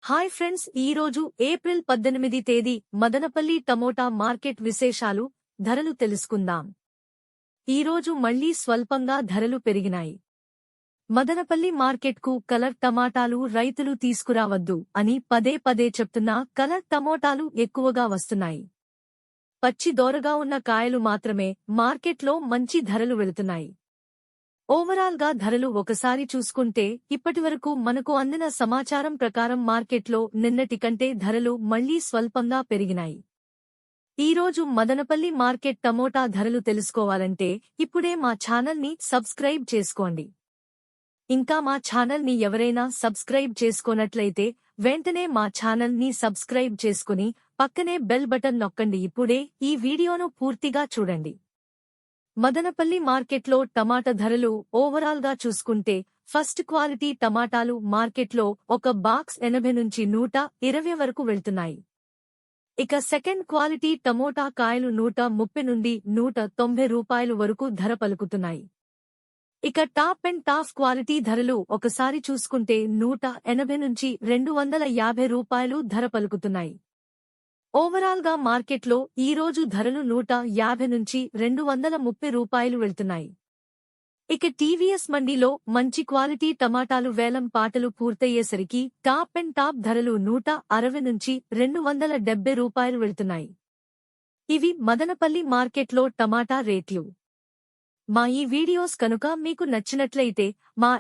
Hi friends, ఈరోజు April 18 తేదీ Madanapalle tomato market విశేషాలు, ధరలు తెలుసుకుందాం. ఈరోజు మళ్లీ స్వల్పంగా ధరలు పెరిగినాయి. మదనపల్లి మార్కెట్కు కలర్ టమాటాలు రైతులు తీసుకురావద్దు అని పదే పదే చెప్తున్నా కలర్ టమోటాలు ఎక్కువగా వస్తున్నాయి. పచ్చి దోరగా ఉన్న కాయలు మాత్రమే మార్కెట్లో మంచి ధరలు వెళుతున్నాయి. ఓవరాల్ గా ధరలు ఒకసారి చూసుకుంటే ఇప్పటివరకు మనకు అందిన సమాచారం ప్రకారం మార్కెట్లో నిన్నటి కంటే ధరలు మళ్లీ స్వల్పంగా పెరిగినాయి. ఈరోజు మదనపల్లి మార్కెట్ టమోటా ధరలు తెలుసుకోవాలంటే ఇప్పుడే మా ఛానల్ ని సబ్స్క్రైబ్ చేసుకోండి. ఇంకా మా ఛానల్ ని ఎవరైనా సబ్స్క్రైబ్ చేసుకోనట్లయితే వెంటనే మా ఛానల్ ని సబ్స్క్రైబ్ చేసుకుని పక్కనే బెల్ బటన్ నొక్కండి. ఇప్పుడే ఈ వీడియోను పూర్తిగా చూడండి. మదనపల్లి మార్కెట్లో టమాటా ధరలు ఓవరాల్ గా చూసుకుంటే ఫస్ట్ క్వాలిటీ టమాటాలు మార్కెట్లో ఒక బాక్స్ 80 నుంచి 120 వరకు వెళ్తున్నాయి. ఇక సెకండ్ క్వాలిటీ టమోటా కాయలు 130 నుండి 190 రూపాయలు వరకు ధర పలుకుతున్నాయి. ఇక టాప్ అండ్ టాప్ క్వాలిటీ ధరలు ఒకసారి చూసుకుంటే 180 నుంచి 250 రూపాయలు ధర పలుకుతున్నాయి. ఓవరాల్ గా మార్కెట్లో ఈరోజు ధరలు 150 నుంచి 230 రూపాయలు వెళ్తున్నాయి. ఇక టీవీఎస్ మండీలో మంచి క్వాలిటీ టమాటాలు వేలం పాటలు పూర్తయ్యేసరికి టాప్ అండ్ టాప్ ధరలు 160 నుంచి 270 రూపాయలు వెళ్తున్నాయి. ఇవి మదనపల్లి మార్కెట్లో టమాటా రేట్లు. మా ఈ వీడియోస్ కనుక మీకు నచ్చినట్లయితే మా